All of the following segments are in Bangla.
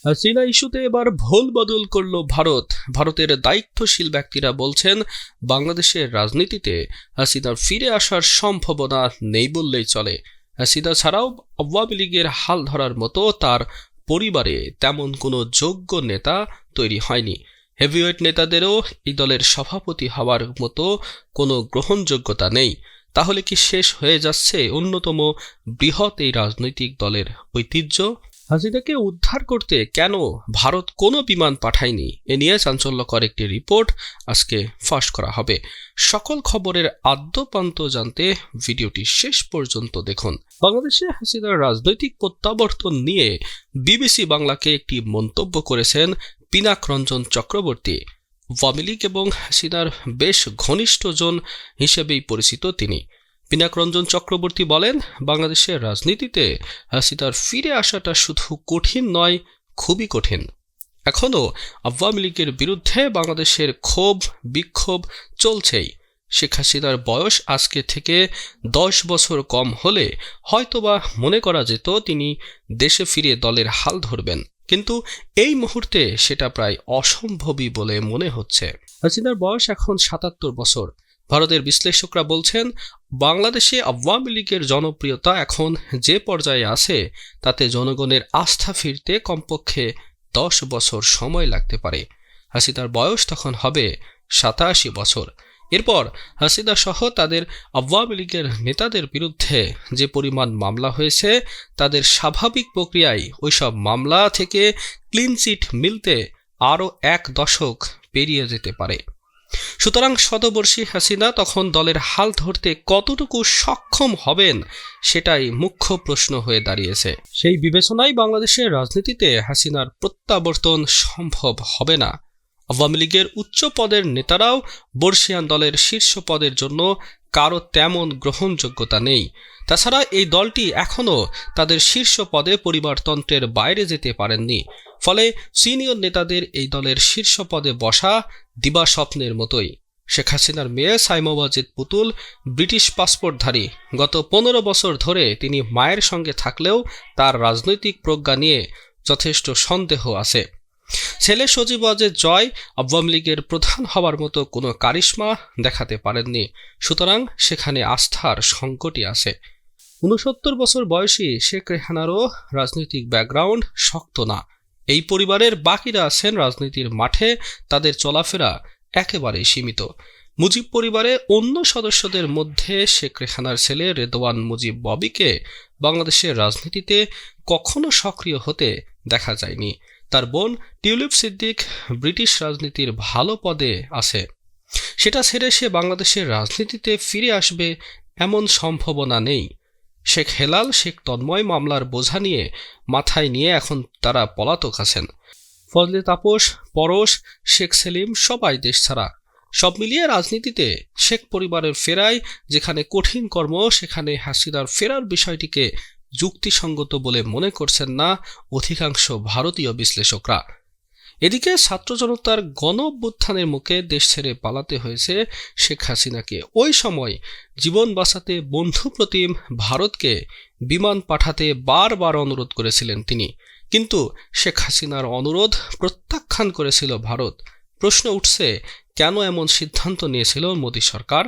হাসিনা ইস্যুতে এবার ভোল বদল করল ভারত। ভারতের দায়িত্বশীল ব্যক্তিরা বলছেন, বাংলাদেশের রাজনীতিতে হাসিনার ফিরে আসার সম্ভাবনা নেই বললেই চলে। হাসিনা ছাড়াও আওয়ামী লীগের হাল ধরার মতো তার পরিবারে তেমন কোনো যোগ্য নেতা তৈরি হয়নি। হেভিওয়েট নেতাদেরও এই দলের সভাপতি হওয়ার মতো কোনো গ্রহণযোগ্যতা নেই। তাহলে কি শেষ হয়ে যাচ্ছে অন্যতম বৃহৎ এই রাজনৈতিক দলের ঐতিহ্য? হাসিনাকে উদ্ধার করতে কেন ভারত কোনো বিমান পাঠায়নি, এ নিয়ে চাঞ্চল্যকর একটি রিপোর্ট আজকে ফাঁস করা হবে। সকল খবরের আদ্যপান্ত জানতে ভিডিওটি শেষ পর্যন্ত দেখুন। বাংলাদেশে হাসিনার রাজনৈতিক প্রত্যাবর্তন নিয়ে বিবিসি বাংলাকে একটি মন্তব্য করেছেন পিনাক রঞ্জন চক্রবর্তী। আওয়ামী লীগ এবং হাসিনার বেশ ঘনিষ্ঠজন হিসেবেই পরিচিত তিনি। পিনাক রঞ্জন চক্রবর্তী বলেন, বাংলাদেশের রাজনীতিতে হাসিনার ফিরে আসাটা শুধু কঠিন নয়, খুবই কঠিন। এখনও আওয়ামী লীগের বিরুদ্ধে বাংলাদেশের ক্ষোভ বিক্ষোভ চলছেই। শেখ হাসিনার বয়স আজকে থেকে 10 বছর কম হলে হয়তোবা মনে করা যেত তিনি দেশে ফিরে দলের হাল ধরবেন, কিন্তু এই মুহূর্তে সেটা প্রায় অসম্ভবই বলে মনে হচ্ছে। হাসিনার বয়স এখন 77 বছর। ভারতের বিশ্লেষকরা বলছেন, বাংলাদেশে আওয়ামী লীগের জনপ্রিয়তা এখন যে পর্যায়ে আছে তাতে জনগণের আস্থা ফিরতে কমপক্ষে 10 বছর সময় লাগতে পারে। হাসিনার বয়স তখন হবে 87 বছর। এরপর হাসিনা সহ তাদের আওয়ামী লীগের নেতাদের বিরুদ্ধে যে পরিমাণ মামলা হয়েছে, তাদের স্বাভাবিক প্রক্রিয়ায় ওইসব মামলা থেকে ক্লিন চিট মিলতে আরও 1 দশক পেরিয়ে যেতে পারে। সুতরাং শতবর্ষী হাসিনা তখন দলের হাল ধরতে কতটুকু সক্ষম হবেন, সেটাই মুখ্য প্রশ্ন হয়ে দাঁড়িয়েছে। সেই বিবেচনায় বাংলাদেশের রাজনীতিতে হাসিনার প্রত্যাবর্তন সম্ভব হবে না। আওয়ামী লীগের উচ্চ পদের নেতারাও বর্ষিয়ান দলের শীর্ষ পদের জন্য কারো তেমন গ্রহণযোগ্যতা নেই। তাছাড়া এই দলটি এখনও তাদের শীর্ষ পদে পরিবারতন্ত্রের বাইরে যেতে পারেননি। ফলে সিনিয়র নেতাদের এই দলের শীর্ষ পদে বসা দিবাস্বপ্নের মতোই। শেখ হাসিনার মেয়ে সাইমা ওয়াজেদ পুতুল ব্রিটিশ পাসপোর্টধারী। গত 15 বছর ধরে তিনি মায়ের সঙ্গে থাকলেও তার রাজনৈতিক প্রজ্ঞা নিয়ে যথেষ্ট সন্দেহ আছে। ছেলে সজীব ওয়াজেদ জয় আওয়ামী লীগের প্রধান হওয়ার মতো কোনো কারিশমা দেখাতে পারেননি। সুতরাং সেখানে আস্থার সংকটই আছে। 69 বছর বয়সী শেখ রেহানারও রাজনৈতিক ব্যাকগ্রাউন্ড শক্ত না। এই পরিবারের বাকিরা আছেন রাজনীতির মাঠে, তাদের চলাফেরা একেবারেই সীমিত। মুজিব পরিবারে অন্য সদস্যদের মধ্যে শেখ রেহানার ছেলে রেদওয়ান মুজিব ববিকে বাংলাদেশের রাজনীতিতে কখনো সক্রিয় হতে দেখা যায়নি। তার বোন টিউলিপ সিদ্দিক ব্রিটিশ রাজনীতির ভালো পদে আছে। সেটা ছেড়ে সে বাংলাদেশের রাজনীতিতে ফিরে আসবে এমন সম্ভাবনা নেই। শেখ হেলাল শেখ তন্ময় মামলার বোঝা নিয়ে মাথায় নিয়ে এখন তারা পলাতক আছেন। ফজলে তাপস, পরশ, শেখ সেলিম সবাই দেশ ছাড়া। সব মিলিয়ে রাজনীতিতে শেখ পরিবারের ফেরায় যেখানে কঠিন কর্ম, সেখানে হাসিনার ফেরার বিষয়টিকে যুক্তিসঙ্গত বলে মনে করছেন না অধিকাংশ ভারতীয় বিশ্লেষকরা। এদিকে ছাত্র জনতার গণ অভ্যুত্থানের মুখে দেশ ছেড়ে পালাতে হয়েছে শেখ হাসিনাকে। ওই সময় জীবন বাঁচাতে বন্ধুপ্রতিম ভারতকে বিমান পাঠাতে বারবার অনুরোধ করেছিলেন তিনি, কিন্তু শেখ হাসিনার অনুরোধ প্রত্যাখ্যান করেছিল ভারত। প্রশ্ন উঠছে, কেন এমন সিদ্ধান্ত নিয়েছিল মোদী সরকার?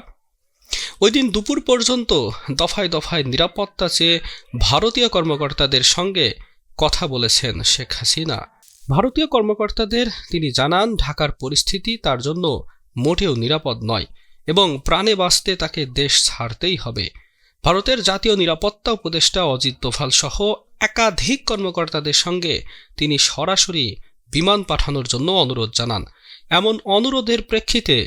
ওই দিন দুপুর পর্যন্ত দফায় দফায় নিরাপত্তা চেয়ে ভারতীয় কর্মকর্তাদের সঙ্গে কথা বলেছেন শেখ হাসিনা। ভারতীয় কর্মকর্তাদের তিনি জানান, ঢাকার পরিস্থিতি তার জন্য মোটেও নিরাপদ নয় এবং প্রাণে বাঁচতে তাকে দেশ ছাড়তেই হবে। ভারতের জাতীয় নিরাপত্তা উপদেষ্টা অজিত দোভাল সহ একাধিক কর্মকর্তাদের সঙ্গে তিনি সরাসরি বিমান পাঠানোর জন্য অনুরোধ জানান। এমন অনুরোধের প্রেক্ষিতে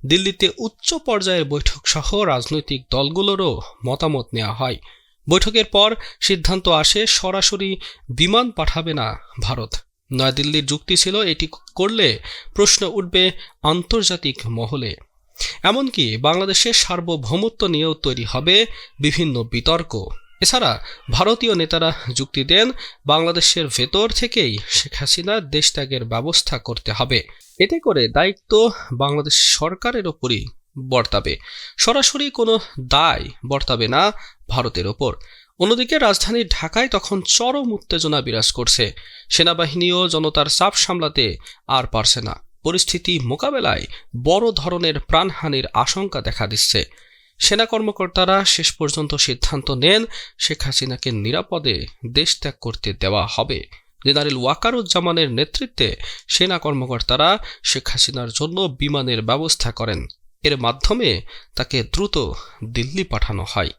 দিল্লিতে উচ্চ পর্যায়ের বৈঠক সহ রাজনৈতিক দলগুলোরও মতামত নেওয়া হয়। বৈঠকের পর সিদ্ধান্ত আসে সরাসরি বিমান পাঠাবে না ভারত। নয়াদিল্লির যুক্তি ছিল, এটি করলে প্রশ্ন উঠবে আন্তর্জাতিক মহলে। এমনকি বাংলাদেশের সার্বভৌমত্ব নিয়েও তৈরি হবে বিভিন্ন বিতর্ক। এছাড়া ভারতীয় নেতারা যুক্তি দেন, বাংলাদেশের ভেতর থেকেই শেখ হাসিনা দেশত্যাগের ব্যবস্থা করতে হবে। এতে করে দায়িত্ব বাংলাদেশ সরকারের ওপরই বর্তাবে, সরাসরি কোনো দায় বর্তাবে না ভারতের ওপর। অন্যদিকে রাজধানী ঢাকায় তখন চরম উত্তেজনা বিরাজ করছে। সেনাবাহিনীও জনতার চাপ সামলাতে আর পারছে না। পরিস্থিতি মোকাবেলায় বড় ধরনের প্রাণহানির আশঙ্কা দেখা দিচ্ছে। সেনা কর্মকর্তারা শেষ পর্যন্ত সিদ্ধান্ত নেন শেখ হাসিনাকে নিরাপদে দেশ ত্যাগ করতে দেওয়া হবে। জেনারেল ওয়াকারুজ্জামানের নেতৃত্বে সেনা কর্মকর্তারা শেখ হাসিনার জন্য বিমানের ব্যবস্থা করেন। এর মাধ্যমে তাকে দ্রুত দিল্লি পাঠানো হয়।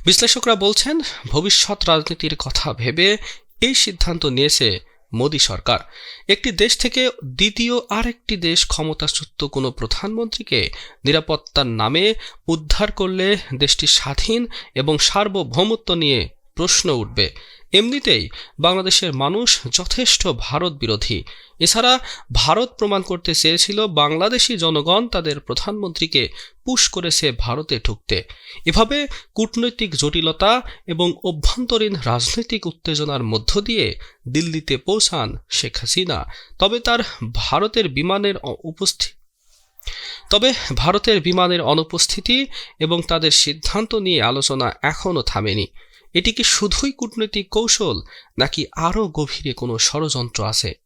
বিশ্লেষকরা বলছেন, ভবিষ্যৎ রাজনীতির কথা ভেবে এই সিদ্ধান্ত নিয়েছে মোদী সরকার। একটি দেশ থেকে দ্বিতীয় আরেকটি দেশ ক্ষমতাচ্যুত কোনো প্রধানমন্ত্রীকে নিরাপত্তার নামে উদ্ধার করলে দেশটি স্বাধীন এবং সার্বভৌমত্ব নিয়ে প্রশ্ন উঠবে। এমনিতেই বাংলাদেশের মানুষ যথেষ্ট ভারত বিরোধী। এছাড়া ভারত প্রমাণ করতে চেয়েছিল বাংলাদেশি জনগণ তাদের প্রধানমন্ত্রীকে পুশ করেছে ভারতে ঢুকতে। এভাবে কূটনৈতিক জটিলতা এবং অভ্যন্তরীণ রাজনৈতিক উত্তেজনার মধ্য দিয়ে দিল্লিতে পৌঁছান শেখ হাসিনা। তবে ভারতের বিমানের অনুপস্থিতি এবং তাদের সিদ্ধান্ত নিয়ে আলোচনা এখনও থামেনি। এটি কি শুধুই কূটনৈতিক কৌশল, নাকি আরও গভীরে কোনো ষড়যন্ত্র আছে?